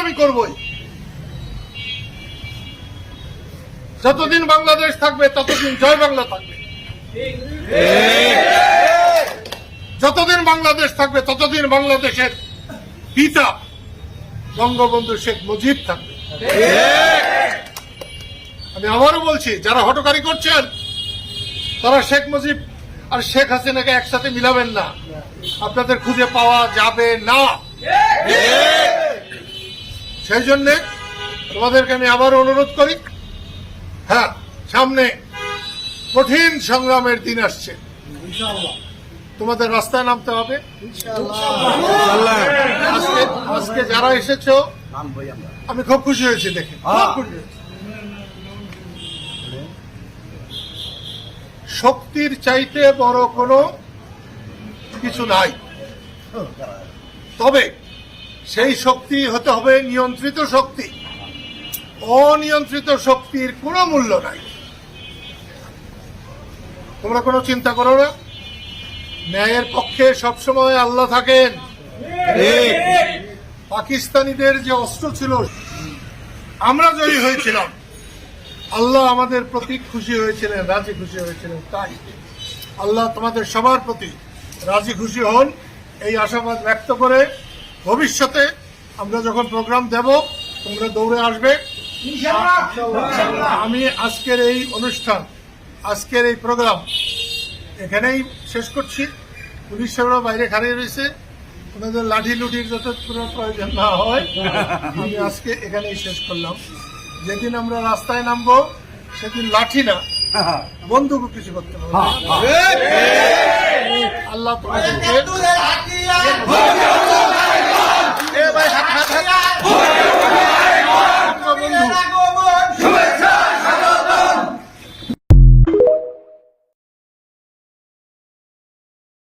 আমি করবই। যতদিন বাংলাদেশ থাকবে ততদিন জয় বাংলা থাকবে, যতদিন বাংলাদেশ থাকবে ততদিন বাংলাদেশের পিতা বঙ্গবন্ধু শেখ মুজিব থাকবে। আমি আবারও বলছি, যারা হটকারী করছেন তারা শেখ মুজিব আর শেখ হাসিনাকে একসাথে মিলাবেন না, আপনাদের খুঁজে পাওয়া যাবে না। সেই জন্যে তোমাদেরকে আমি আবারও অনুরোধ করি, হ্যাঁ, সামনে কঠিন সংগ্রামের দিন আসছে, তোমাদের রাস্তায় নামতে হবে। আজকে যারা এসেছো আমি খুব খুশি হয়েছি দেখে, শক্তির চাইতে বড় কোনো কিছু নাই, তবে সেই শক্তি হতে হবে নিয়ন্ত্রিত শক্তি। অনিয়ন্ত্রিত শক্তির কোনো মূল্য নাই। তোমরা কোনো চিন্তা করো না, ন্যায়ের পক্ষে সবসময় আল্লাহ থাকেন। পাকিস্তানিদের যে অস্ত্র ছিল, আমরা জয়ী হয়েছিলাম, আল্লাহ আমাদের প্রতি খুশি হয়েছিলেন, রাজি খুশি হয়েছিলেন। তাই আল্লাহ তোমাদের সবার প্রতি রাজি খুশি হন, এই আশাবাদ ব্যক্ত করে ভবিষ্যতে আমরা যখন প্রোগ্রাম দেব তোমরা দৌড়ে আসবে। আমি আজকের এই অনুষ্ঠান, আজকের এই প্রোগ্রাম এখানেই শেষ করছি। পুলিশ সাহেবরা বাইরে খাড়িয়ে রয়েছে, ওনাদের লাঠি লুটির যাতে প্রয়োজন না হয়, আমি আজকে এখানেই শেষ করলাম। যেদিন আমরা রাস্তায় নামবো সেদিন লাঠি না, বন্দুকও কিছু করতে পারবো। আল্লাহ তোমাদেরকে